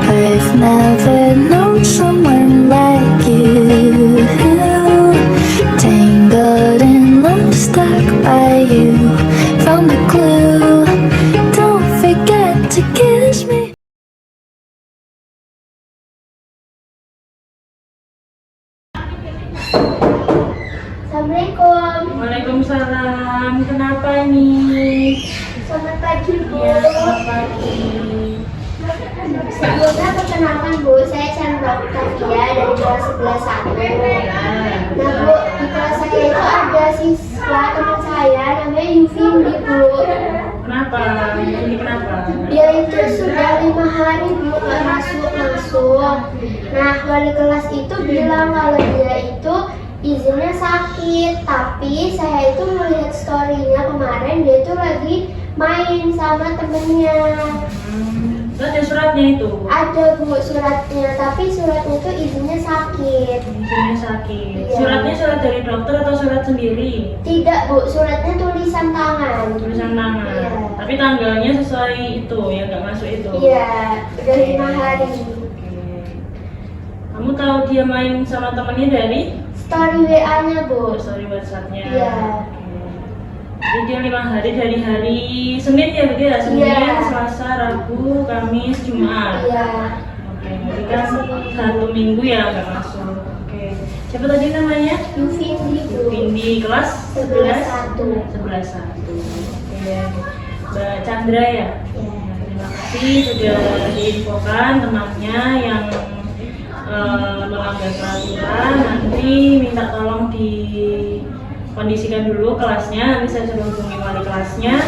I've never known someone like you, tangled in love, stuck by you. Found the clue, don't forget to kiss me. Assalamualaikum. Waalaikumsalam. Kenapa ini? Selamat pagi, Bu. Ya, selamat pagi. Sebelumnya perkenalkan, Bu, saya Chandra Octavia dari kelas 11 1. Nah, Bu, di kelas saya itu ada siswa teman saya namanya Yuvindi, Bu. Kenapa? Ini kenapa? Dia itu sudah 5 hari, Bu, nggak masuk. Nah, wali kelas itu bilang kalau dia itu izinnya sakit, tapi saya itu melihat story-nya kemarin dia itu lagi main sama temennya. Ada suratnya itu? Ada, Bu, suratnya, tapi suratnya itu izinnya sakit. Izinnya sakit. Iya. Suratnya surat dari dokter atau surat sendiri? Tidak, Bu, suratnya tulisan tangan. Tulisan tangan. Iya. Tapi tanggalnya sesuai itu, ya nggak masuk itu? Iya, udah 5 hari. Oke. Kamu tahu dia main sama temennya dari? Story WA-nya, Bu. Story WhatsApp-nya. Iya. Jadi dia 5 hari dari hari Senin ya begitu ya? Senin, Iya. Selasa, Rabu, Kamis, Jumat. Iya. Oke, jadi kan 1 minggu ya nggak masuk. Oke. Siapa tadi namanya? Yuvindi, Bu. Vindi, kelas 11 1. 11 1. Oke. Mbak Chandra ya? Iya. Terima kasih sudah diinfokan temannya yang melanggar peraturan. Nanti minta tolong dikondisikan dulu kelasnya. Nanti saya sudah hubungi wali kelasnya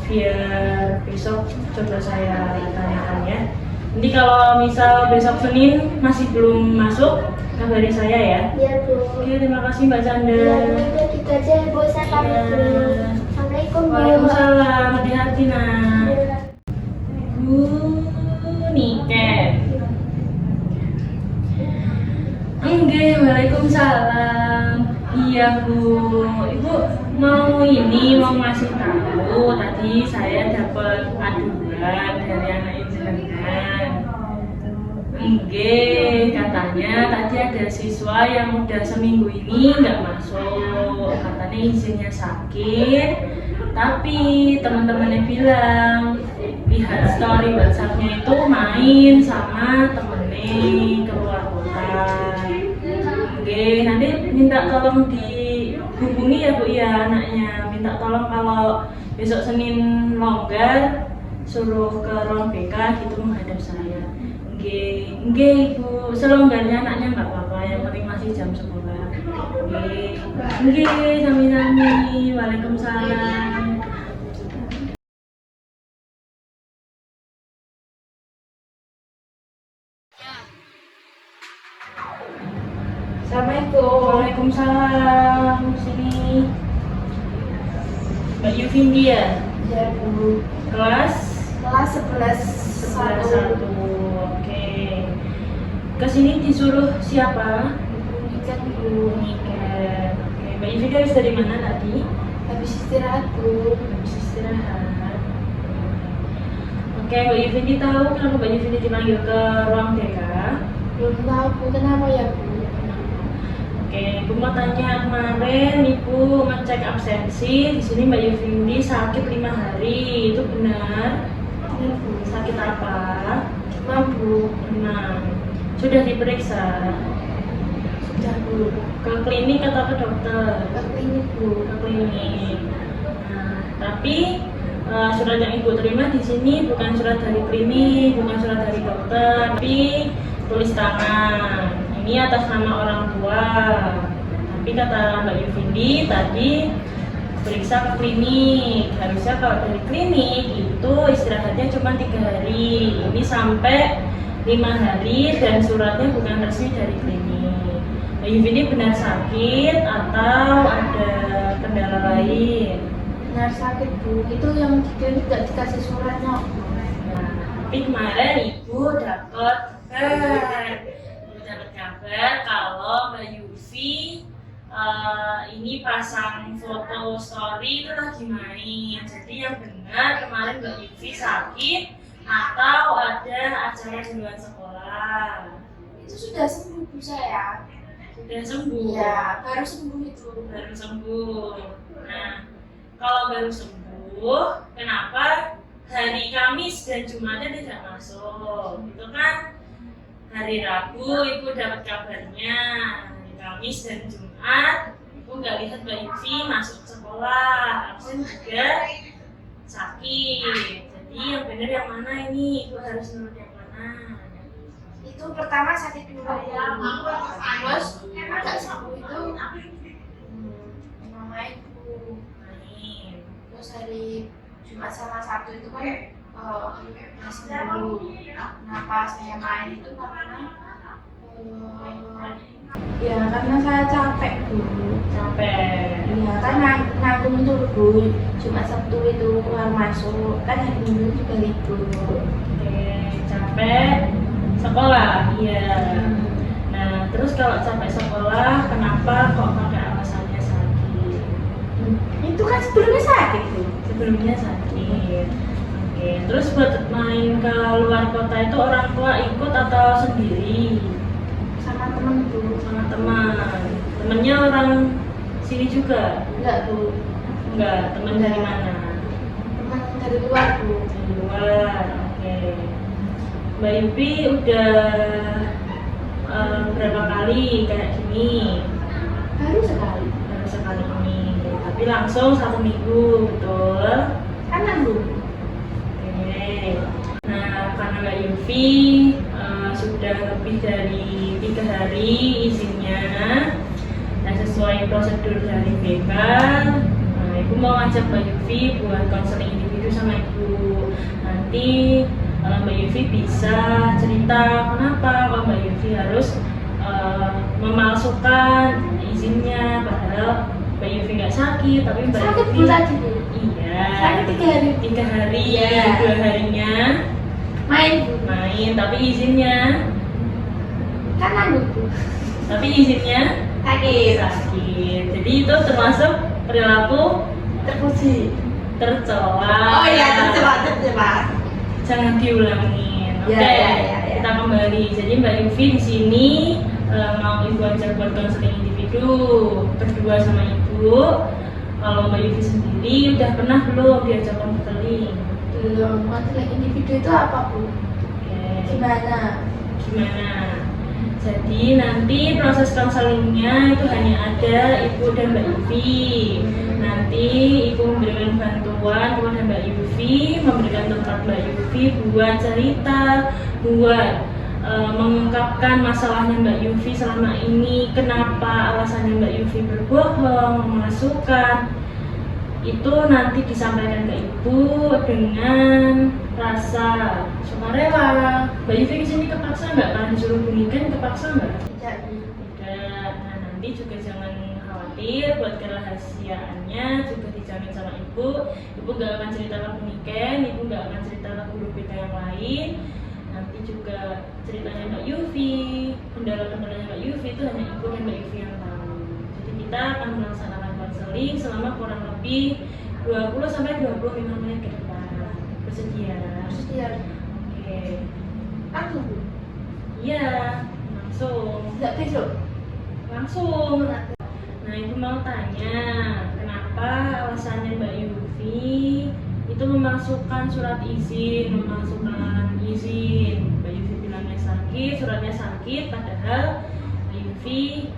biar besok coba saya tanyakan ya. Nanti kalau misal besok Senin masih belum masuk, kabari saya ya. Iya, Bu. Oke, terima kasih Mbak Chandra. Iya, Bu, udah gitu aja, Bu. Saya pamit dulu. Iya. Assalamualaikum, Bu. Waalaikumsalam, hati-hati nak. Iya. Bu Niken. Enggak, waalaikumsalam. Iya Bu, Ibu mau ngasih tahu tadi saya dapat aduan dari anak jenengan. Enggak, katanya tadi ada siswa yang udah seminggu ini nggak masuk. Katanya izinnya sakit, tapi teman-temannya bilang lihat story WhatsApp-nya itu main sama temennya keluar kota. Oke, nanti minta tolong dihubungi ya Bu ya anaknya. Minta tolong kalau besok Senin longgar suruh ke ruang BK gitu menghadap saya. Oke, Ibu, selonggarnya anaknya nggak apa-apa, yang penting masih jam sekolah. Oke, sami-sami. Waalaikumsalam. Assalamualaikum. Waalaikumsalam. Sini. Mbak Yuvindi ya? Iya, Bu. Kelas Kelas 11 1. Oke. Kesini disuruh siapa? Ikan, Bu. Niken. Oke. Mbak Yuvindi habis dari mana tadi? Habis istirahat, Bu. Habis istirahat. Oke, Mbak Yuvindi tahu kenapa Mbak Yuvindi dipanggil ke ruang BK? Belum tahu, Bu. Kenapa ya, Bu? Oke, Ibu mau tanya kemarin Ibu ngecek absensi. Di sini Mbak Yuvindi sakit 5 hari. Itu benar? Iya, Bu. Sakit apa? Demam, Bu. Demam. Sudah diperiksa? Sudah, Bu. Ke klinik atau ke dokter? Ke klinik, Bu. Ke klinik. Nah, tapi surat yang Ibu terima di sini bukan surat dari klinik, bukan surat dari dokter, tapi tulis tangan. Ini atas nama orang tua. Tapi kata Mbak Yuvindi tadi periksa ke klinik. Harusnya kalau dari klinik itu istirahatnya cuma 3 hari. Ini sampai 5 hari dan suratnya bukan resmi dari klinik. Mbak Yuvindi benar sakit atau ada kendala lain? Benar sakit, Bu. Itu yang di klinik nggak dikasih suratnya. Nah, tapi kemarin Ibu dapat kabar kalau Mbak Yuvi ini pasang foto story itu lagi main. Jadi yang benar dengar kemarin Mbak Yufi sakit atau ada acara di luar sekolah. Itu sudah sembuh Bu saya. Sudah sembuh. Iya, baru sembuh itu. Baru sembuh. Nah, kalau baru sembuh, kenapa hari Kamis dan Jumatnya tidak masuk? Itu kan hari Rabu Ibu dapat kabarnya, hari Kamis dan Jumat Ibu nggak lihat Mbak Yufi masuk sekolah, absen juga sakit. Jadi yang benar yang mana ini? Ibu harus nurut yang mana? Itu pertama sakit dulu ya. Terus agak sembuh itu main Bu. Main. Terus hari Jumat sama Sabtu itu kan masih sembuh. Kenapa saya main itu karena ya karena saya capek Bu. Capek. Iya kan nanggung itu Bu. Jumat Sabtu itu keluar masuk kan hari Minggu juga libur. Oke, capek sekolah, iya. Nah, terus kalau capek sekolah, kenapa kok pakai alasannya sakit? Itu kan sebelumnya sakit Bu. Sebelumnya sakit. Oke, terus buat main ke luar kota itu orang tua ikut atau sendiri? Sama temen Bu. Sama teman. Temennya orang sini juga? Enggak Bu. Enggak, teman dari mana? Teman dari luar Bu. Dari luar, oke. Mbak Yufi udah berapa kali kayak gini? Baru sekali. Baru sekali ini, tapi langsung 1 minggu, betul? Kanan Bu. Oke. Nah, karena Mbak Yufi sudah lebih dari 3 hari izinnya, dan sesuai prosedur dari BK, Ibu mau ngajak Mbak Yufi buat konseling individu sama Ibu. Nanti Mbak Yufi bisa cerita kenapa kalau Mbak Yufi harus memalsukan izinnya, padahal Mbak Yufi nggak sakit, tapi Mbak Sakit Yufi Bu tadi Bu. iya Sakit 3 hari. 3 hari, Iya. 2 harinya Main Bu. main, tapi izinnya Kanan Bu. tapi izinnya Sakit. sakit. Jadi itu termasuk perilaku Terpuji. tercela. Oh iya terjebak. Jangan diulangin. Oke, Ya, ya, ya, ya. kita kembali. Jadi Mbak Yufi di sini mau Ibu ajak buat konseling individu berdua sama Ibu. Kalau Mbak Yufi sendiri udah pernah belum diajak konseling? Belum. Konseling individu itu apa Bu? Oke. Gimana? Gimana? Jadi nanti proses konselingnya itu hanya ada Ibu dan Mbak Yufi. Nanti Ibu memberikan bantuan kepada Mbak Yufi, memberikan tempat Mbak Yufi buat cerita, buat mengungkapkan masalahnya Mbak Yufi selama ini, kenapa alasannya Mbak Yufi berbohong, memasukkan. Itu nanti disampaikan ke Ibu dengan rasa sukarela. Mbak Yufi kesini kepaksa nggak? Kan disuruh bunikan kepaksa nggak? Tidak Bu. Tidak. Nah, nanti juga jangan khawatir buat kerahasiaannya juga dijamin sama Ibu. Ibu nggak akan cerita ke bunikan, Ibu nggak akan cerita ke guru BK yang lain. Nanti juga ceritanya Mbak Yufi, kendala-kendalanya Mbak Yufi itu hanya Ibu dan Mbak Yufi yang tahu. Jadi kita akan melaksanakan konseling selama kurang lebih 20-25 menit ke depan. Bersedia? Bersedia. Oke. Langsung Bu. Iya, langsung. Tidak besok. Langsung. Nah, Ibu mau tanya, kenapa alasannya Mbak Yufi itu memasukkan surat izin, Mbak Yufi bilangnya sakit, suratnya sakit, padahal Mbak Yufi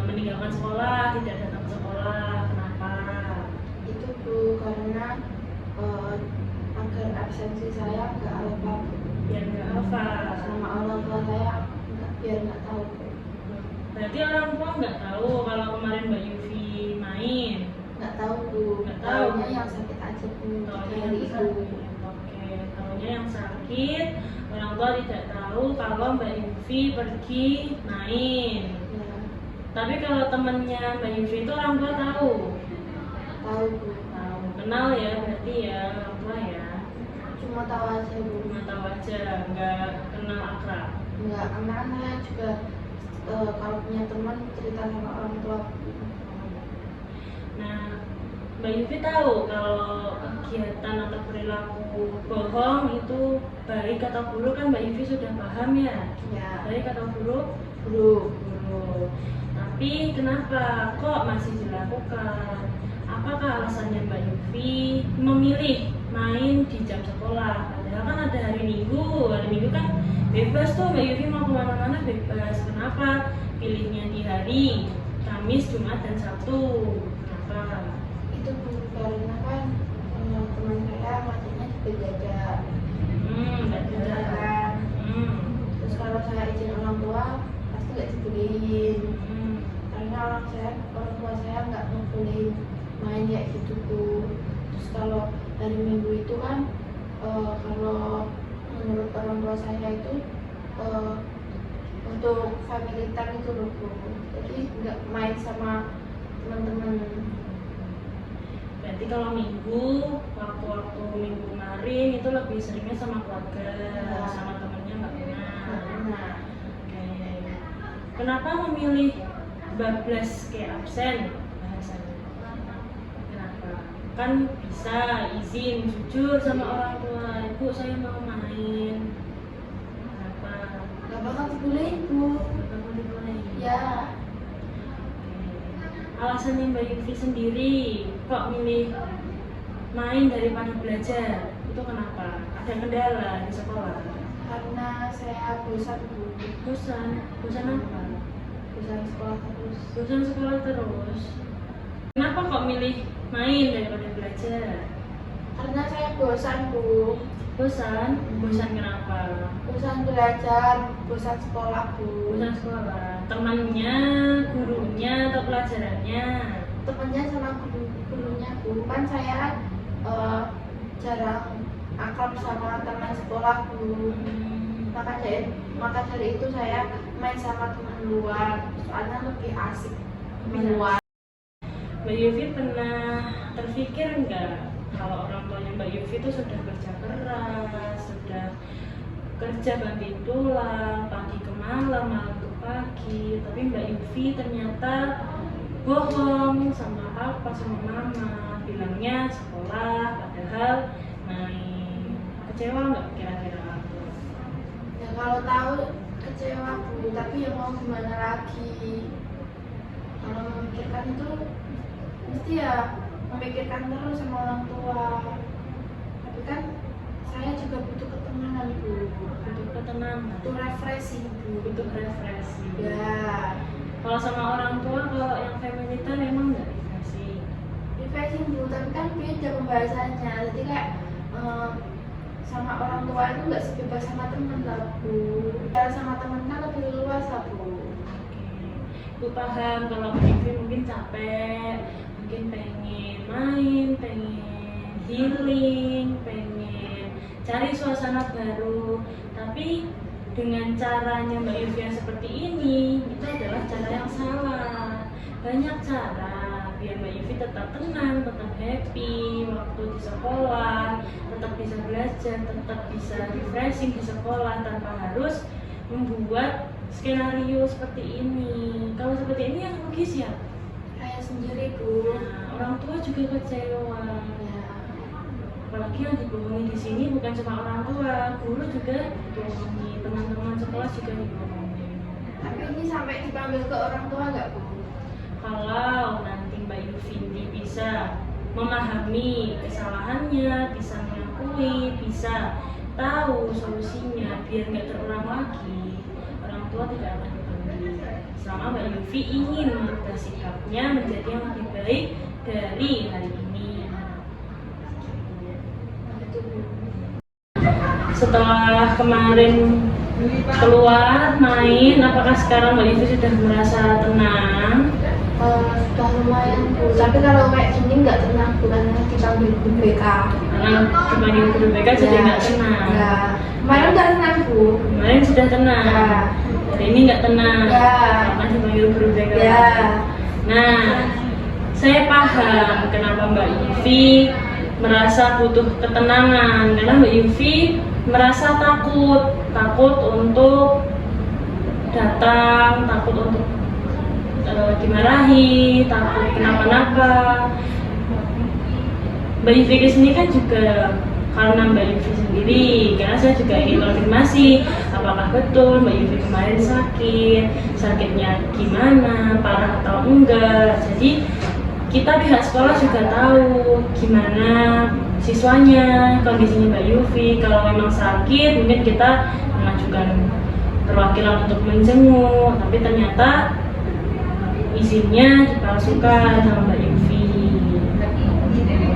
meninggalkan sekolah, tidak datang ke sekolah. Kenapa? Itu Bu karena agar absensi saya nggak apa Biar nggak hafal. sama orang tua saya biar nggak tahu Bu. Berarti orang tua nggak tahu kalau kemarin Mbak Yufi main. Nggak tahu Bu. Nggak tahu. Taunya yang sakit aja Bu. Taunya Hari yang itu. sakit. Oke, taunya yang sakit. Orang tua tidak tahu kalau Mbak Yufi pergi main. Ya, Tapi kalau temennya Mbak Yufi itu orang tua tahu. tahu Bu. Tahu, kenal ya berarti ya orang tua ya. Cuma tahu aja Bu. Cuma tahu aja, nggak kenal akrab. Nggak karena saya juga kalau punya teman cerita sama orang tua. Nah, Mbak Yufi tahu kalau kegiatan atau perilaku bohong itu baik atau buruk kan Mbak Yufi sudah paham ya? Ya. Baik atau buruk? Buruk. Buruk. Tapi kenapa kok masih dilakukan? Apakah alasannya Mbak Yufi memilih main di jam sekolah? Padahal kan ada hari Minggu kan bebas tuh Mbak Yufi mau kemana-mana bebas. Kenapa pilihnya di hari Kamis, Jumat, dan Sabtu? Kenapa? Itu karena kan teman saya ngajinya juga jaga. Nggak Jaga ada. kan. Hmm. Terus kalau saya izin orang tua pasti nggak dibolehin. Hmm. Karena orang tua saya nggak ngebolehin main kayak gitu tuh. Terus kalau hari Minggu itu kan kalau menurut orang tua saya itu untuk family time itu loh Bu. Jadi nggak main sama teman-teman. Berarti kalau Minggu, waktu-waktu Minggu kemarin itu lebih seringnya sama keluarga, Ya. sama temennya nggak pernah. Nah, Oke. Kenapa memilih bablas kayak absen bahasanya? Kenapa? Kan bisa izin jujur sama orang tua, ibu saya mau main. Kenapa? nggak bakal dibolehin Bu. Kenapa mau dibolehin? Ya, Alasannya Mbak Yufi sendiri kok milih main daripada belajar itu kenapa? Ada kendala di sekolah? karena saya bosan Bu. Bosan apa? Bosan sekolah terus. Bosan sekolah terus. Kenapa kok milih main daripada belajar? Karena saya bosan Bu. Bosan kenapa? Bosan belajar, bosan sekolah Bu. Bosan sekolah. Temannya, gurunya atau pelajarannya? Temennya sama gurunya Bu. Kan saya jarang akrab sama teman sekolah Bu. Maka dari itu saya main sama teman luar. Soalnya lebih asik main luar. Mbak Yufi pernah terpikir enggak kalau orang tuanya Mbak Yufi itu sudah kerja keras, sudah kerja banting tulang, pagi ke malam, malam ke pagi, tapi Mbak Yufi ternyata bohong sama papa sama mama, bilangnya sekolah, padahal main. Kecewa nggak kira-kira? Ya kalau tahu kecewa Bu, tapi ya mau gimana lagi. Kalau memikirkan itu mesti ya memikirkan terus sama orang tua. Tapi kan saya juga butuh ketenangan Bu, Butuh ketenangan, butuh refreshing Bu. butuh refreshing. Ya, Kalau sama orang tua, kalau yang family time memang nggak refreshing. refreshing Bu, tapi kan beda pembahasannya. Jadi kayak sama orang tua itu nggak sebebas sama teman lah Bu. Ya sama teman kan lebih leluasa Bu. Aku paham kalau Mbak Yufi mungkin capek, mungkin pengen main, pengen healing, pengen cari suasana baru. Tapi dengan caranya Mbak Yufi yang seperti ini, itu adalah cara yang salah. Banyak cara biar Mbak Yufi tetap tenang, tetap happy waktu di sekolah, tetap bisa belajar, tetap bisa refreshing di sekolah tanpa harus membuat skenario seperti ini. Kalau seperti ini yang rugi siapa? Saya sendiri Bu. Nah, orang tua juga kecewa. Ya. Apalagi yang dibohongi di sini bukan cuma orang tua, guru juga dibohongi, teman-teman sekolah juga dibohongi. Tapi ini sampai dipanggil ke orang tua nggak Bu? Kalau nanti Mbak Yuvindi bisa memahami kesalahannya, bisa mengakui, bisa tahu solusinya biar nggak terulang lagi, orang tua tidak akan dipanggil. Selama Mbak Yufi ingin merubah sikapnya menjadi yang lebih baik dari hari ini. Itu Bu. Setelah kemarin keluar main, apakah sekarang Mbak Yufi sudah merasa tenang? Sudah lumayan Bu. Tapi kalau kayak gini nggak tenang Bu, karena dipanggil Bu BK. Karena dipanggil guru BK jadi nggak tenang. Ya. Kemarin udah tenang Bu. Kemarin sudah tenang. Ya. Hari ini nggak tenang. Ya. Karena dipanggil guru BK. Ya. Nah, saya paham kenapa Mbak Yufi merasa butuh ketenangan, karena Mbak Yufi merasa takut untuk datang, takut untuk dimarahi, takut kenapa-napa. Mbak Yufi kesini kan juga karena Mbak Yufi sendiri, karena saya juga ingin konfirmasi apakah betul Mbak Yufi kemarin sakitnya gimana, parah atau enggak. Jadi kita pihak sekolah juga tahu gimana siswanya, kondisinya Mbak Yufi. Kalau memang sakit mungkin kita mengajukan perwakilan untuk menjenguk, tapi ternyata izinnya dipalsukan sama Mbak Yufi.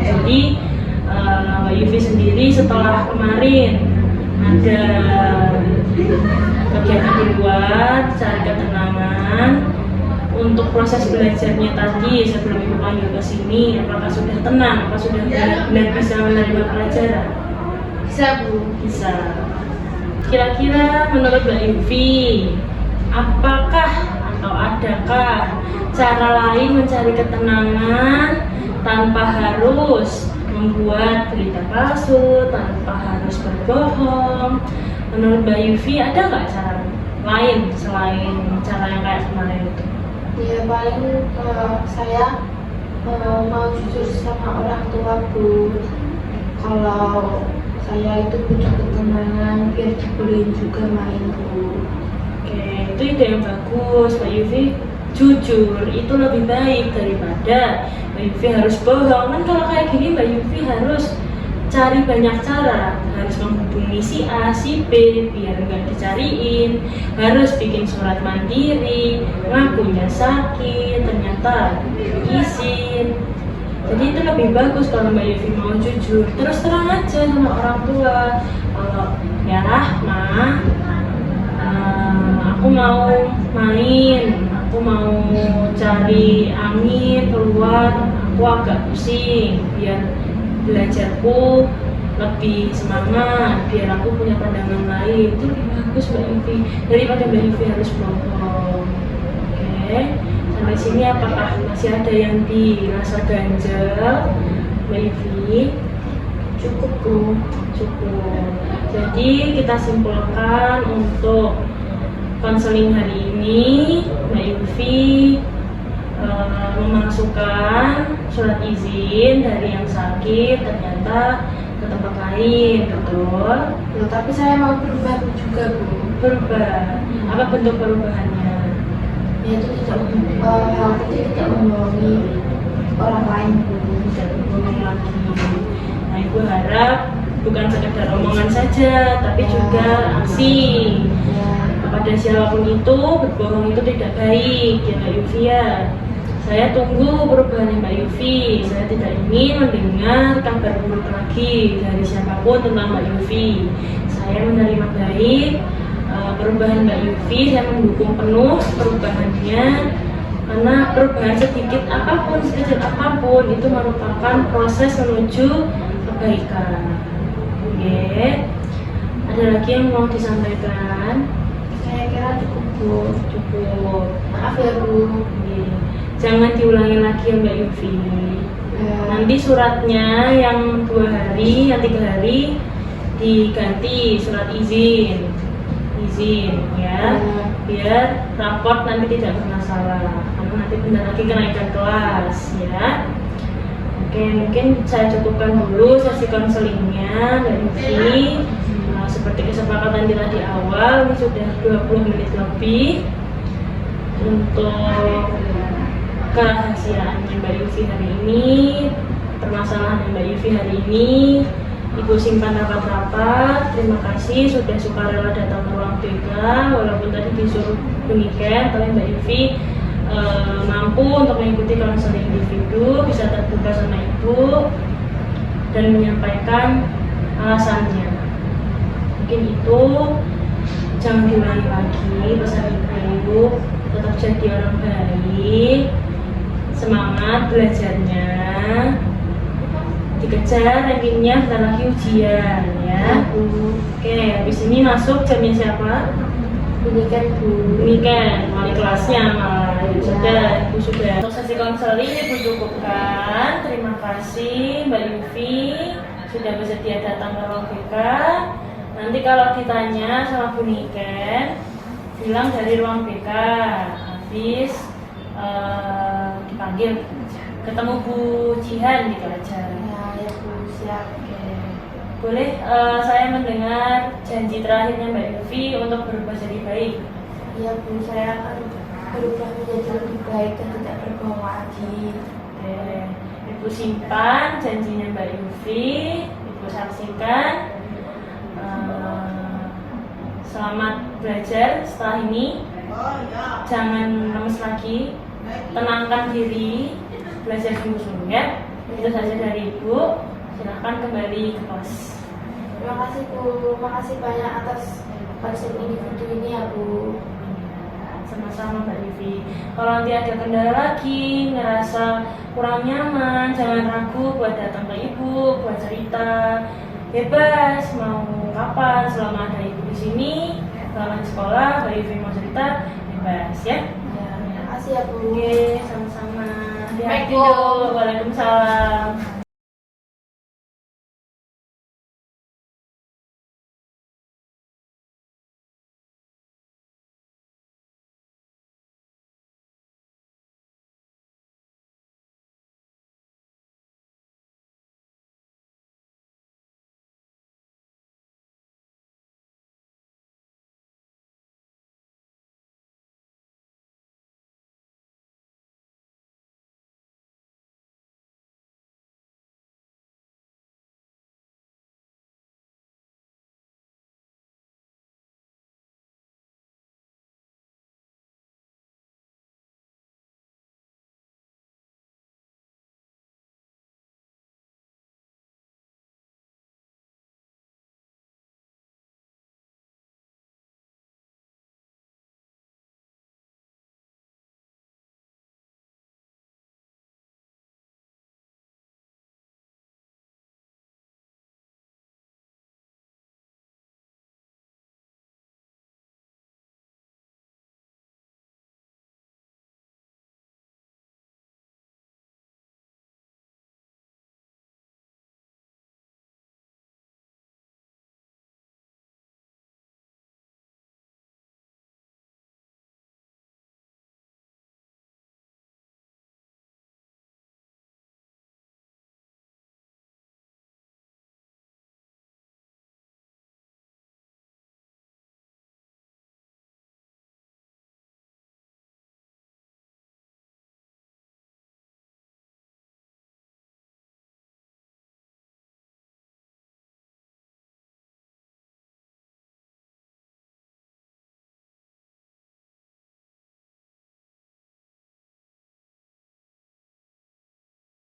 Jadi Mbak Yufi sendiri setelah kemarin ada kegiatan di luar cari ketenangan untuk proses belajarnya tadi sebelum Ibu panggil ke sini, apakah sudah tenang, apakah sudah benar bisa menerima pelajaran? Bisa Bu. Bisa. Kira-kira menurut Mbak Yufi, apakah atau adakah cara lain mencari ketenangan tanpa harus membuat berita palsu, tanpa harus berbohong? Menurut Mbak Yufi ada nggak cara lain selain cara yang kayak kemarin itu? Ya paling saya mau jujur sama orang tua Bu. Kalau saya itu butuh ketenangan biar dibolehin juga main Bu. Oke, itu ide yang bagus Mbak Yufi. Jujur itu lebih baik daripada Mbak Yufi harus bohong. Kan kalau kayak gini Mbak Yufi harus cari banyak cara, harus menghubungi si A, si B biar nggak dicariin, harus bikin surat mandiri, ngakunya sakit, ternyata izin. Jadi itu lebih bagus kalau Mbak Yufi mau jujur, terus terang aja sama orang tua. Kalau ya Ma, aku mau main, aku mau cari angin keluar, aku agak pusing, biar belajarku lebih semangat, biar aku punya pandangan lain. Itu lebih bagus Mbak Yufi daripada Mbak Yufi harus bohong. Oke, sampai sini apakah masih ada yang dirasa ganjal Mbak Yufi? Cukup Bu. Cukup. Jadi kita simpulkan untuk konseling hari ini Mbak Yufi memasukkan surat izin dari yang sakit ternyata ke tempat lain, betul? Loh, tapi saya mau berubah juga Bu. Berubah. Apa bentuk perubahannya? Yaitu aku tidak membohongi orang lain Bu. Tidak berbohong lagi. Nah, Ibu harap bukan sekedar omongan saja, tapi juga aksi. Kepada siapapun itu, berbohong itu tidak baik, ya Mbak Yufi ya. Saya tunggu perubahan Mbak Yufi. Saya tidak ingin mendengar kabar buruk lagi dari siapapun tentang Mbak Yufi. Saya menerima baik perubahan Mbak Yufi. Saya mendukung penuh perubahannya, karena perubahan sedikit apapun, sekecil apapun itu merupakan proses menuju kebaikan. Oke. Ada lagi yang mau disampaikan? Saya kira cukup Bu. Cukup. Maaf ya Bu. Oke. Jangan diulangi lagi ya Mbak Yufi. Nanti suratnya yang 2 hari, yang 3 hari diganti surat izin ya, biar raport nanti tidak bermasalah, karena nanti bentar lagi kenaikan kelas ya. Oke, mungkin saya cukupkan dulu sesi konselingnya Mbak Yufi. Seperti kesepakatan kita di awal, ini sudah 20 menit lebih untuk kerahasiaannya Mbak Yufi hari ini, permasalahan Mbak Yufi hari ini. Ibu simpan rapat-rapat. Terima kasih sudah sukarela datang ke ruang BK, walaupun tadi disuruh demikian, tapi Mbak Yufi mampu untuk mengikuti konseling individu, bisa terbuka sama Ibu dan menyampaikan alasannya. Mungkin itu, jangan diulangi lagi pesan Ibu. Tetap jadi orang baik, semangat belajarnya, dikejar rankingnya, bentar lagi ujian ya. Oke, habis ini masuk jamnya siapa? Demikian Bu. Demikian, wali kelasnya malah. Ya sudah, Ibu sudah. Untuk sesi konseling Ibu cukupkan. Terima kasih Mbak Yufi sudah bersedia datang ke ruang BK. Nanti kalau ditanya sama Bu Niken, bilang dari ruang BK, habis dipanggil ketemu Bu Jihan gitu aja. Ya Bu. siap. Oke. Boleh saya mendengar janji terakhirnya Mbak Yofi untuk berubah jadi baik? Iya Bu, saya akan berubah menjadi lebih baik dan tidak berbohong lagi. Oke. Ibu simpan janjinya Mbak Yofi, Ibu saksikan. Selamat belajar setelah ini. Jangan lemes lagi, tenangkan diri, belajar sungguh-sungguh ya. Itu saja dari Ibu. Silahkan kembali ke kelas. Terima kasih Bu, makasih banyak atas konsep individu ini ya Bu. Sama-sama Mbak Vivi. Kalau nanti ada kendala lagi, ngerasa kurang nyaman, jangan ragu buat datang ke Ibu, buat cerita. Bebas mau kapan, selama ada Ibu di sini, selama di sekolah, Mbak Vivi mau cerita, bebas ya. Ya, terima kasih ya Bu. Oke, sama-sama. Hati-hati Assalamualaikum. dulu. Waalaikumsalam.